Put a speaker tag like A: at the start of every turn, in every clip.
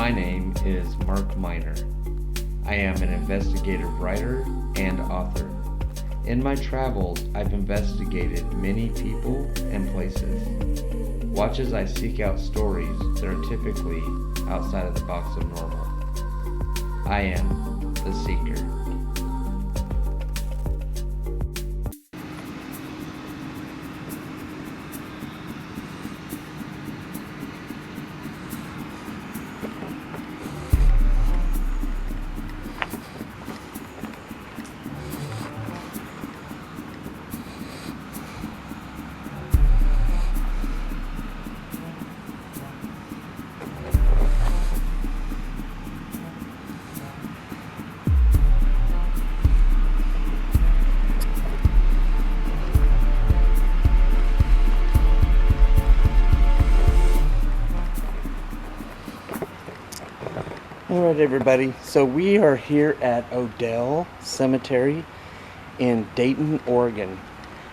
A: My name is Mark Miner. I am an investigative writer and author. In my travels, I've investigated many people and places. Watch as I seek out stories that are typically outside of the box of normal. I am the Seeker. Alright everybody, so we are here at Odell Cemetery in Dayton, Oregon.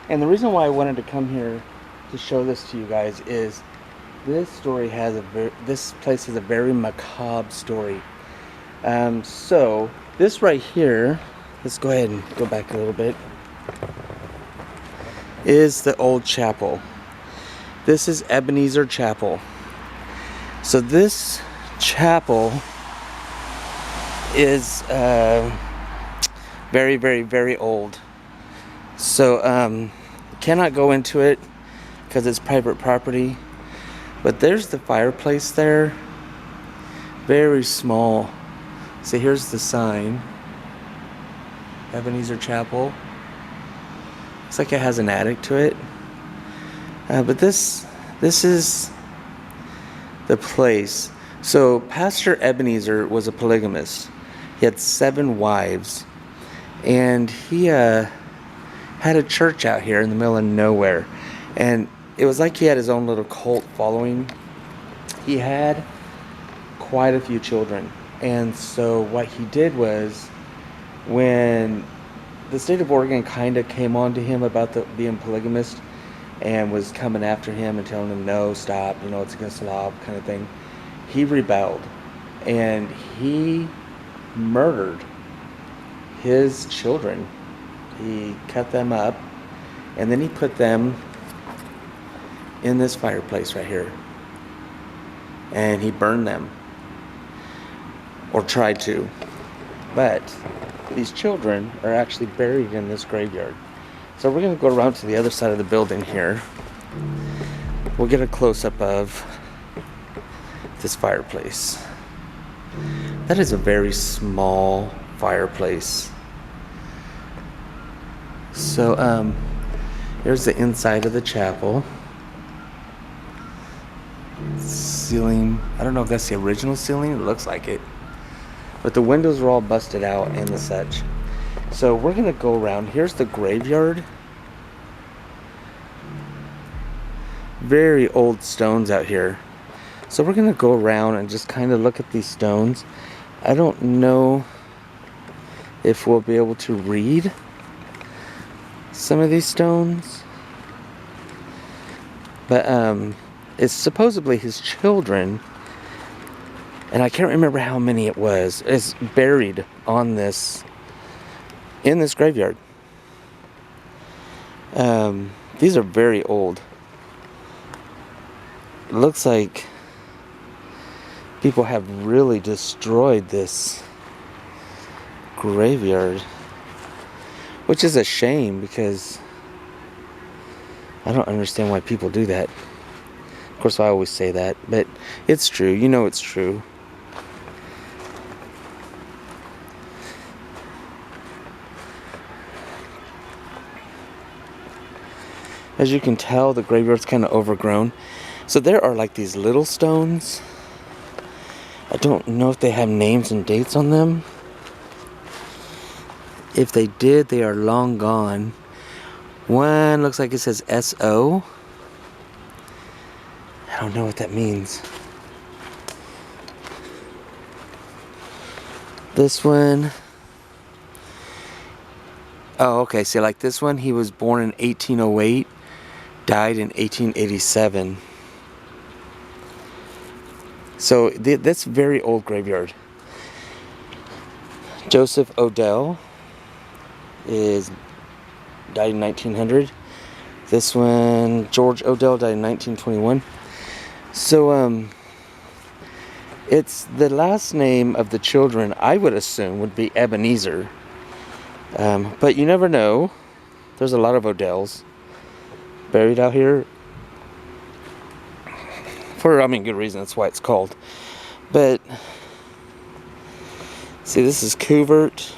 A: And the reason why I wanted to come here to show this to you guys is this story has this place has a very macabre story. So this right here, let's go ahead and go back a little bit, is the old chapel. This is Ebenezer Chapel. So this chapel is very, very, very old. So cannot go into it because it's private property. But there's the fireplace there. Very small. So here's the sign. Ebenezer Chapel. Looks like it has an attic to it. But this is the place. So Pastor Ebenezer was a polygamist. He had 7 wives, and he had a church out here in the middle of nowhere, and it was like he had his own little cult following. He had quite a few children, and so what he did was, when the state of Oregon kind of came on to him about being polygamist and was coming after him and telling him, no, stop, it's against the law kind of thing, he rebelled, and he murdered his children. He cut them up, and then he put them in this fireplace right here, and he burned them, or tried to. But these children are actually buried in this graveyard. So we're going to go around to the other side of the building here. We'll get a close-up of this fireplace. That is a very small fireplace. So here's the inside of the chapel. Ceiling, I don't know if that's the original ceiling, it looks like it, but the windows are all busted out and the such. So we're gonna go around. Here's the graveyard. Very old stones out here. So we're going to go around and just kind of look at these stones. I don't know if we'll be able to read some of these stones. But it's supposedly his children, and I can't remember how many it was, is buried on in this graveyard. These are very old. It looks like people have really destroyed this graveyard, which is a shame because I don't understand why people do that. Of course, I always say that, but it's true. It's true. As you can tell, the graveyard's kind of overgrown. So there are like these little stones. I don't know if they have names and dates on them. If they did, they are long gone. One looks like it says S.O. I don't know what that means. This one. Oh, okay. See, like this one, he was born in 1808, died in 1887. So that's a very old graveyard. Joseph Odell died in 1900. This one, George Odell, died in 1921. So it's the last name of the children, I would assume, would be Ebenezer. But you never know. There's a lot of Odells buried out here. For, good reason. That's why it's called. But, see, this is Covert.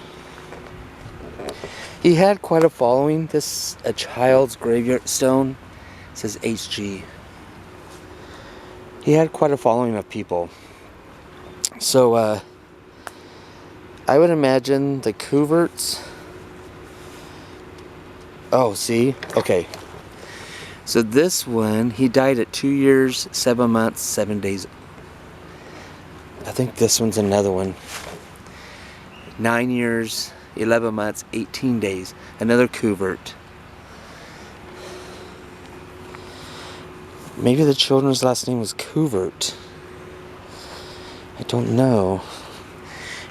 A: He had quite a following. This a child's graveyard stone. It says HG. He had quite a following of people. So I would imagine the Coverts. Oh, see? Okay. So this one, he died at 2 years, 7 months, 7 days. I think this one's another one. 9 years, 11 months, 18 days. Another Covert. Maybe the children's last name was Covert. I don't know.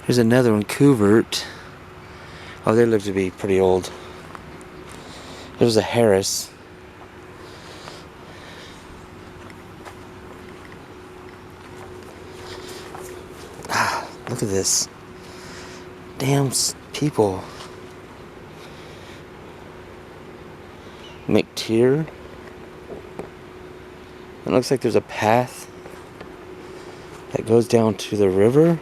A: Here's another one, Covert. Oh, they live to be pretty old. There's a Harris. Look at this. Damn people. McTeer. It looks like there's a path that goes down to the river.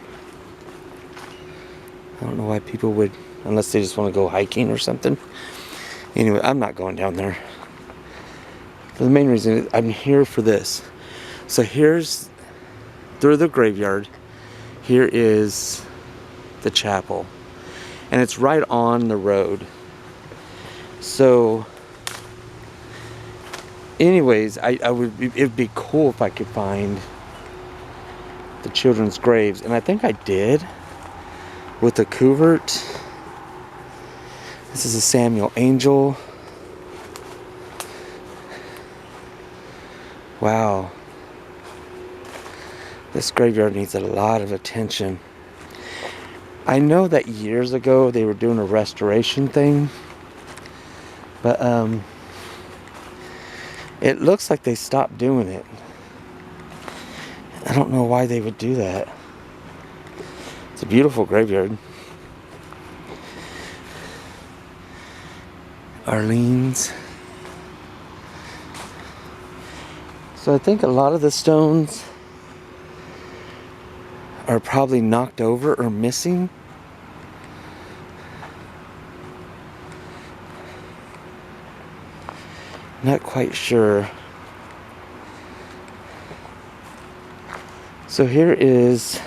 A: I don't know why people would, unless they just want to go hiking or something. Anyway, I'm not going down there. For the main reason, I'm here for this. So here's through the graveyard. Here is the chapel. And it's right on the road. So anyways, it'd be cool if I could find the children's graves. And I think I did with the Covert. This is a Samuel Angel. Wow. This graveyard needs a lot of attention. I know that years ago they were doing a restoration thing. But it looks like they stopped doing it. I don't know why they would do that. It's a beautiful graveyard. Arlene's. So I think a lot of the stones are probably knocked over or missing. Not quite sure. So here is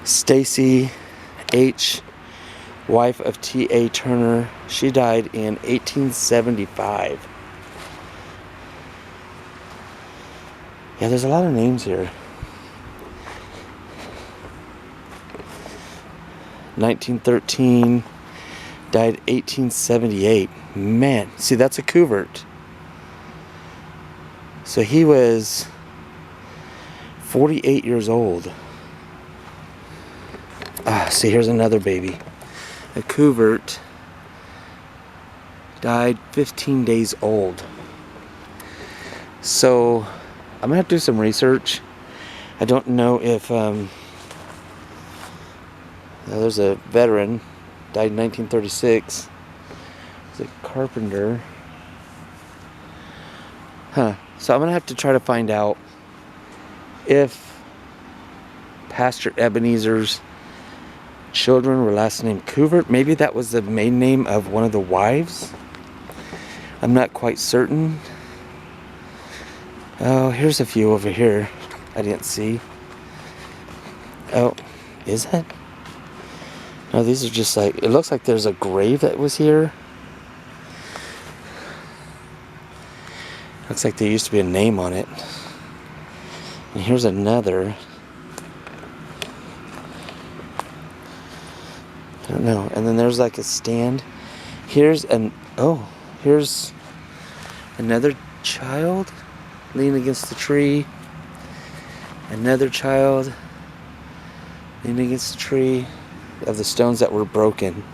A: Stacy H., wife of T.A. Turner. She died in 1875. Yeah, there's a lot of names here. 1913, died 1878. Man, see, that's a Covert. So he was 48 years old. See, here's another baby. A Covert died 15 days old. So I'm gonna have to do some research. I don't know if there's a veteran, died in 1936. He's a carpenter. So I'm gonna have to try to find out if Pastor Ebenezer's children were last named Covert. Maybe that was the maiden name of one of the wives. I'm not quite certain. Oh, here's a few over here I didn't see. Oh, is it? No, these are just like, it looks like there's a grave that was here. Looks like there used to be a name on it. And here's another. I don't know. And then there's like a stand. Here's another child leaning against the tree. Another child leaning against the tree of the stones that were broken.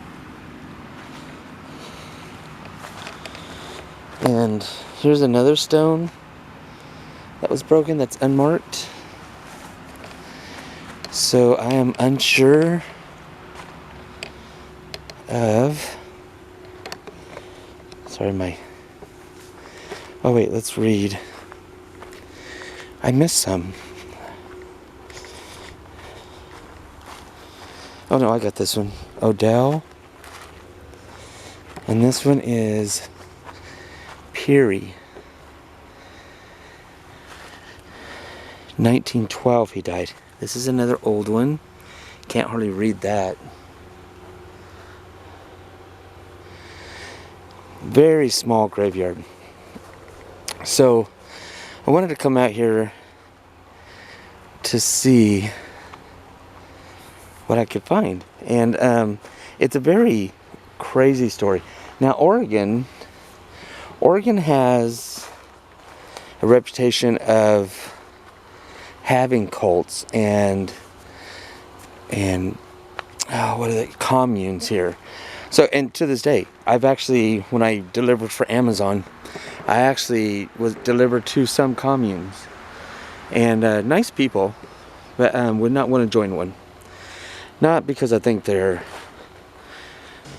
A: And here's another stone that was broken that's unmarked. So I am unsure of... Sorry, oh wait, let's read. I missed some. Oh no, I got this one. Odell. And this one is Peary. 1912 he died. This is another old one. Can't hardly read that. Very small graveyard. So I wanted to come out here to see what I could find. And it's a very crazy story. Now Oregon has a reputation of having cults and what are they, communes here. So, and to this day, I've actually, when I delivered for Amazon, I actually was delivered to some communes, and nice people, but would not want to join one. Not because I think they're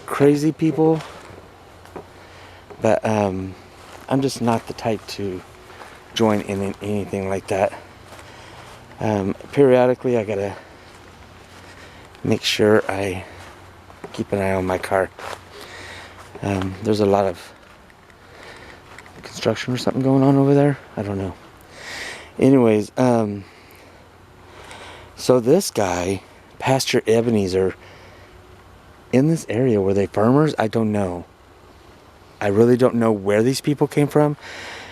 A: crazy people, but I'm just not the type to join in anything like that. Periodically I gotta make sure I keep an eye on my car. There's a lot of construction or something going on over there. I don't know. Anyways, so this guy, Pastor Ebenezer, in this area, were they farmers? I don't know. I really don't know where these people came from.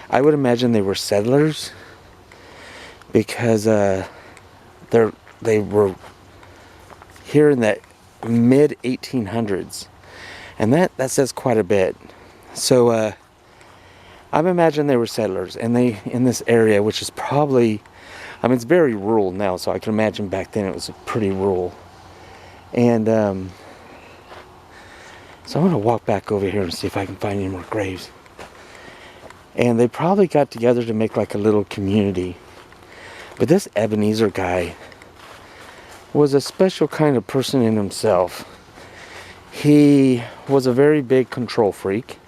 A: I would imagine they were settlers, because they were here in the mid 1800s, and that says quite a bit. So I'm imagining they were settlers, and they in this area, which is probably, I mean, it's very rural now, so I can imagine back then it was pretty rural. And so I'm gonna walk back over here and see if I can find any more graves. And they probably got together to make like a little community. But this Ebenezer guy was a special kind of person in himself. He was a very big control freak.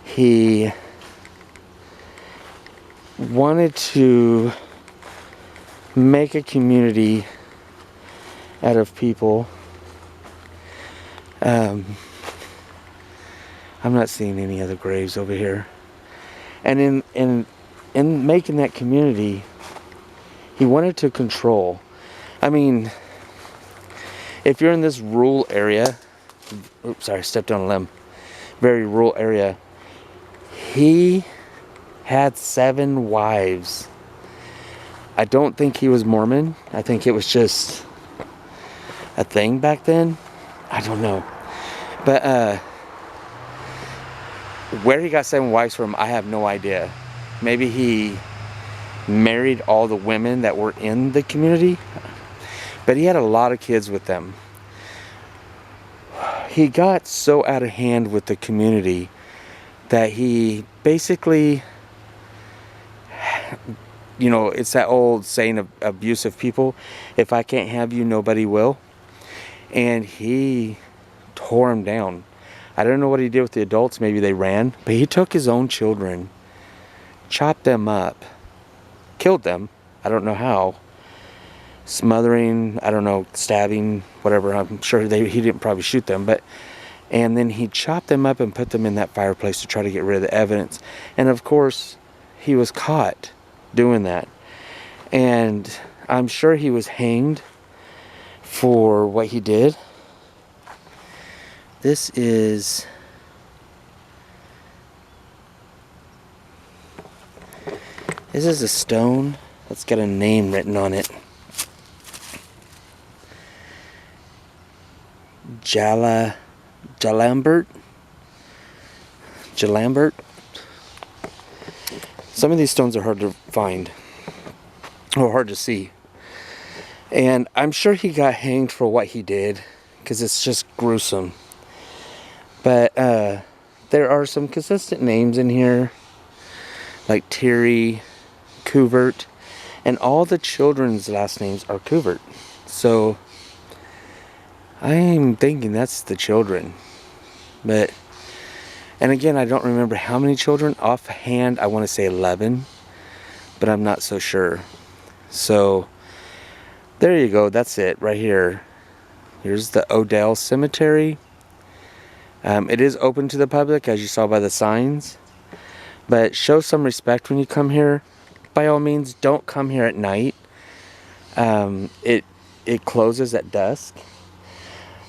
A: He wanted to make a community out of people. I'm not seeing any other graves over here. And in making that community, he wanted to control. I mean, if you're in this rural area, oops, sorry, I stepped on a limb, very rural area, he had 7 wives. I don't think he was Mormon. I think it was just a thing back then. I don't know. But where he got 7 wives from, I have no idea. Maybe he married all the women that were in the community, but he had a lot of kids with them. He got so out of hand with the community that he basically, you know, it's that old saying of abusive people, if I can't have you, nobody will. And he tore them down. I don't know what he did with the adults. Maybe they ran, but he took his own children, chopped them up, killed them. I don't know how. Smothering, I don't know, stabbing, whatever. I'm sure he didn't probably shoot them, but, and then he chopped them up and put them in that fireplace to try to get rid of the evidence. And of course, he was caught doing that. And I'm sure he was hanged for what he did. This is a stone that's got a name written on it. Jalambert. Some of these stones are hard to find. or hard to see. And I'm sure he got hanged for what he did, because it's just gruesome. But there are some consistent names in here, like Terry, Covert, and all the children's last names are Covert. So I'm thinking that's the children. But, and again, I don't remember how many children. Offhand, I want to say 11, but I'm not so sure. So there you go. That's it right here. Here's the Odell Cemetery. It is open to the public, as you saw by the signs. But show some respect when you come here. By all means, don't come here at night. It closes at dusk.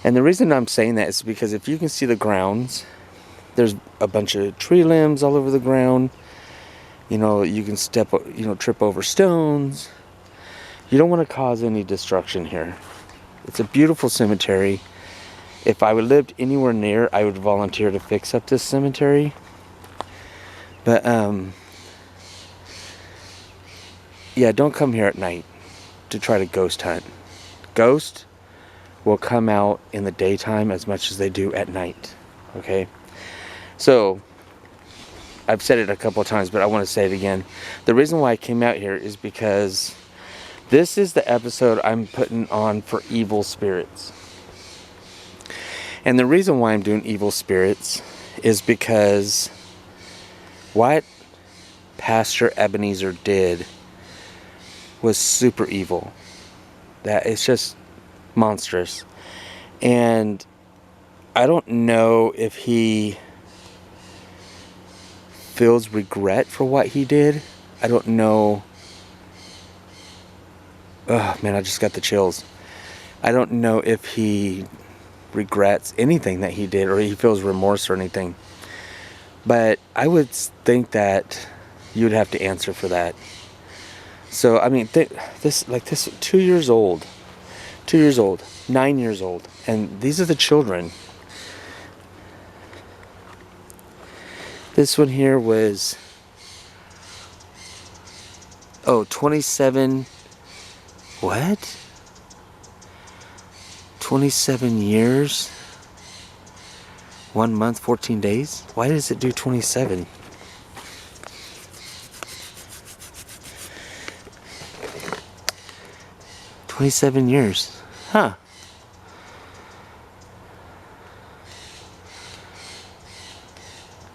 A: And the reason I'm saying that is because if you can see the grounds, there's a bunch of tree limbs all over the ground. You know, you can trip over stones. You don't want to cause any destruction here. It's a beautiful cemetery. If I would lived anywhere near, I would volunteer to fix up this cemetery. But, yeah, don't come here at night to try to ghost hunt. Ghosts will come out in the daytime as much as they do at night. Okay? So, I've said it a couple of times, but I want to say it again. The reason why I came out here is because this is the episode I'm putting on for evil spirits. And the reason why I'm doing evil spirits is because what Pastor Ebenezer did was super evil. That it's just monstrous. And I don't know if he feels regret for what he did. I don't know. Oh man, I just got the chills. I don't know if he regrets anything that he did, or he feels remorse or anything. But I would think that you'd have to answer for that. So I mean, this 2 years old, 9 years old, and these are the children. This one here was 27. What? 27 years, 1 month, 14 days. Why does it do 27? $27 years. Huh.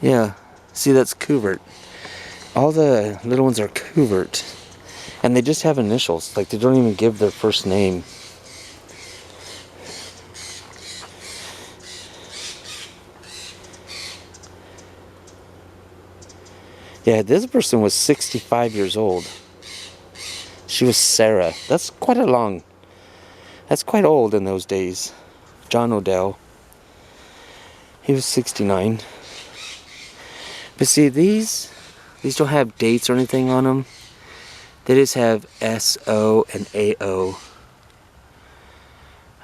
A: Yeah. See, that's Covert. All the little ones are Covert. And they just have initials. Like, they don't even give their first name. Yeah, this person was 65 years old. She was Sarah. That's quite old in those days. John Odell. He was 69. But see, these don't have dates or anything on them. They just have S-O and A-O.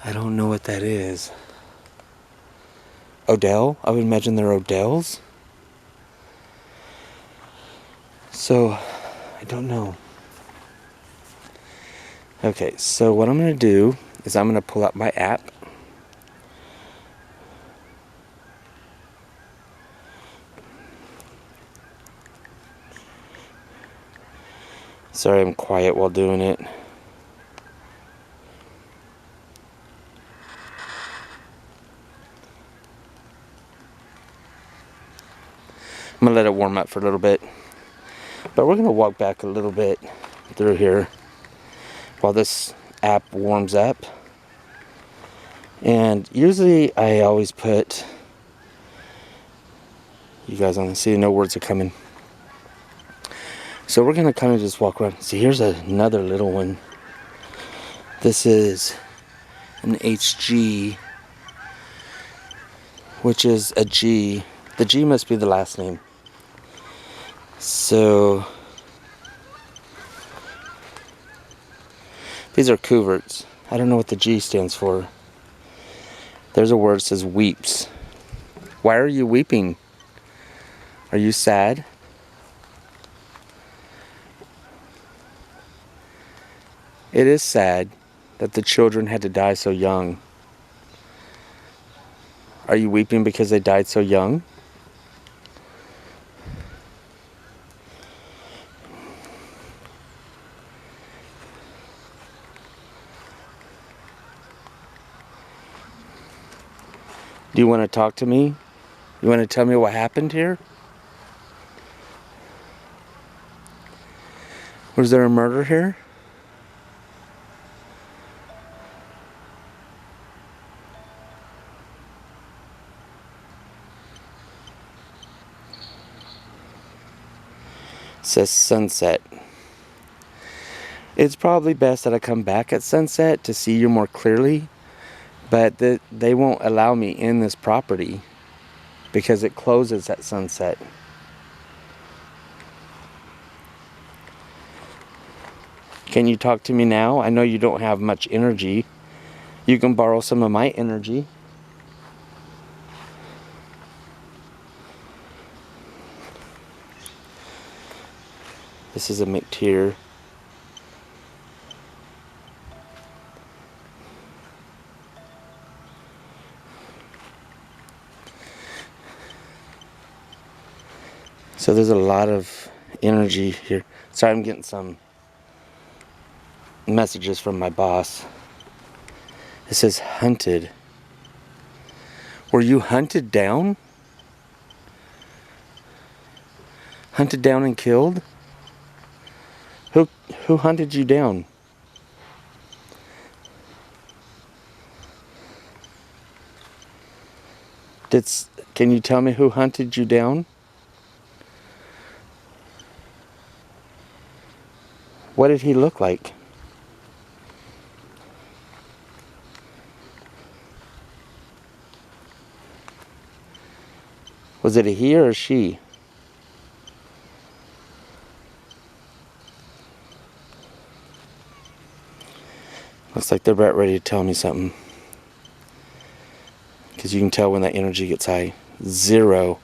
A: I don't know what that is. Odell? I would imagine they're Odells. So, I don't know. Okay, so what I'm going to do is I'm going to pull out my app. Sorry, I'm quiet while doing it. I'm going to let it warm up for a little bit. But we're going to walk back a little bit through here while this app warms up. And usually I always put, you guys on the see, no words are coming. So we're going to kind of just walk around. See, here's another little one. This is an HG, which is a G. The G must be the last name. So these are Coverts. I don't know what the G stands for. There's a word that says weeps. Why are you weeping? Are you sad? It is sad that the children had to die so young. Are you weeping because they died so young? Do you want to talk to me? You want to tell me what happened here? Was there a murder here? It says sunset. It's probably best that I come back at sunset to see you more clearly, but they won't allow me in this property because it closes at sunset. Can you talk to me now? I know you don't have much energy. You can borrow some of my energy. This is a McTeer. So there's a lot of energy here. Sorry, I'm getting some messages from my boss. It says hunted. Were you hunted down? Hunted down and killed? Who hunted you down? Can you tell me who hunted you down? What did he look like? Was it a he or a she? Looks like they're about ready to tell me something. Because you can tell when that energy gets high. 0.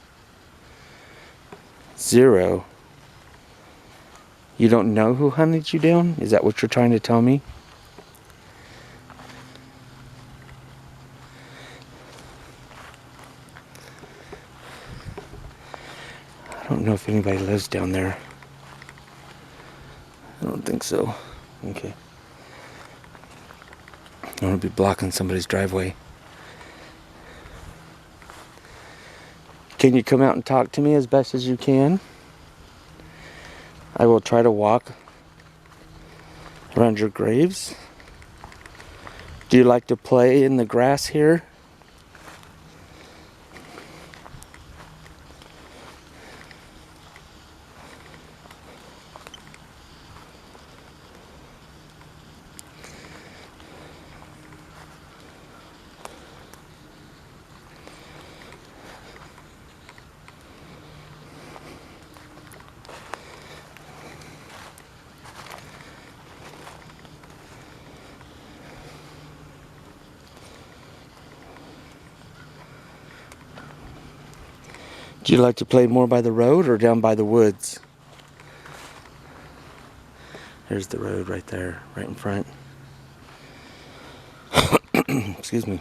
A: 0. You don't know who hunted you down? Is that what you're trying to tell me? I don't know if anybody lives down there. I don't think so. Okay. I don't want to be blocking somebody's driveway. Can you come out and talk to me as best as you can? I will try to walk around your graves. Do you like to play in the grass here? Do you like to play more by the road or down by the woods? There's the road right there, right in front. Excuse me.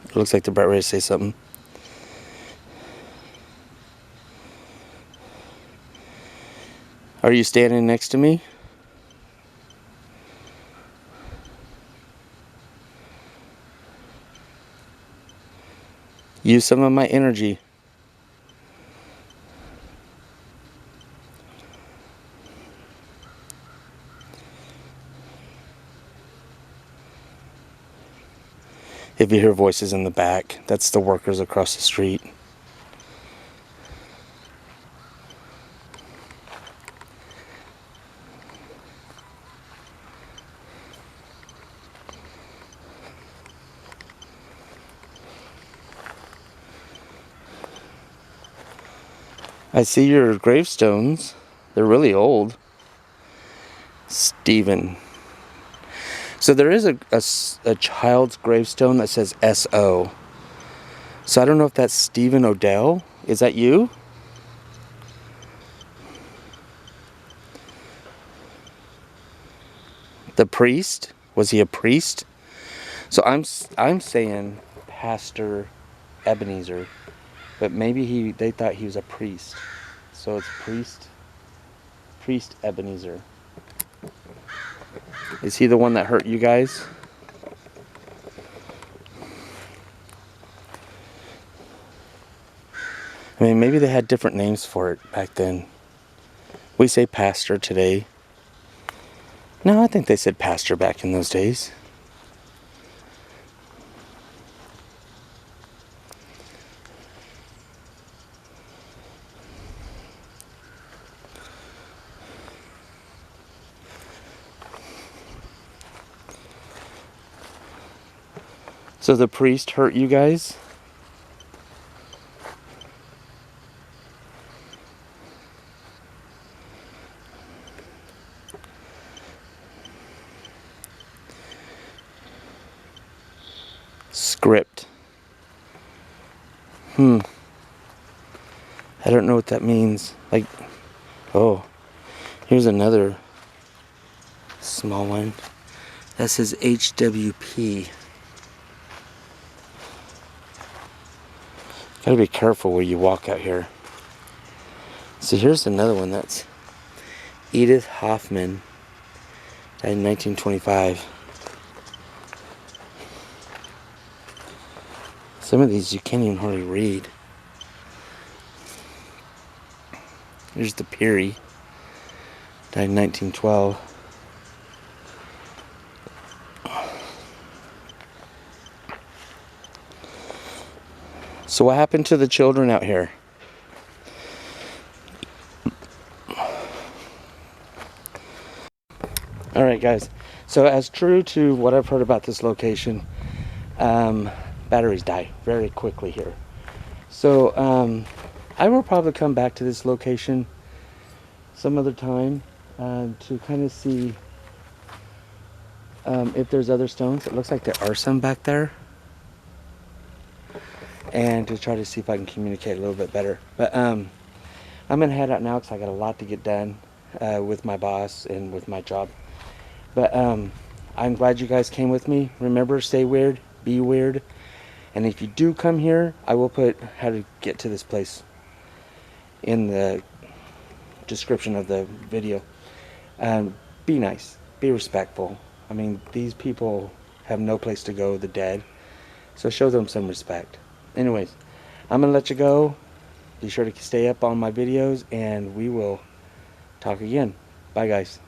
A: It looks like they're about ready to say something. Are you standing next to me? Use some of my energy. If you hear voices in the back, that's the workers across the street. I see your gravestones. They're really old. Stephen. So there is a child's gravestone that says S.O. So I don't know if that's Stephen Odell. Is that you? The priest? Was he a priest? So I'm saying Pastor Ebenezer, but maybe they thought he was a priest. So it's priest Ebenezer. Is he the one that hurt you guys? I mean, maybe they had different names for it back then. We say pastor today. No, I think they said pastor back in those days. So the priest hurt you guys? Script. I don't know what that means. Like, oh, here's another small one. That says HWP. Gotta be careful where you walk out here. So here's another one. That's Edith Hoffman, died in 1925. Some of these you can't even hardly read. Here's the Peary, died in 1912. So what happened to the children out here? Alright guys, so as true to what I've heard about this location, batteries die very quickly here. So I will probably come back to this location some other time to kind of see if there's other stones. It looks like there are some back there. And to try to see if I can communicate a little bit better. But I'm going to head out now because I got a lot to get done with my boss and with my job. But I'm glad you guys came with me. Remember, stay weird, be weird. And if you do come here, I will put how to get to this place in the description of the video. Be nice, be respectful. I mean, these people have no place to go, the dead. So show them some respect. Anyways, I'm going to let you go. Be sure to stay up on my videos, and we will talk again. Bye, guys.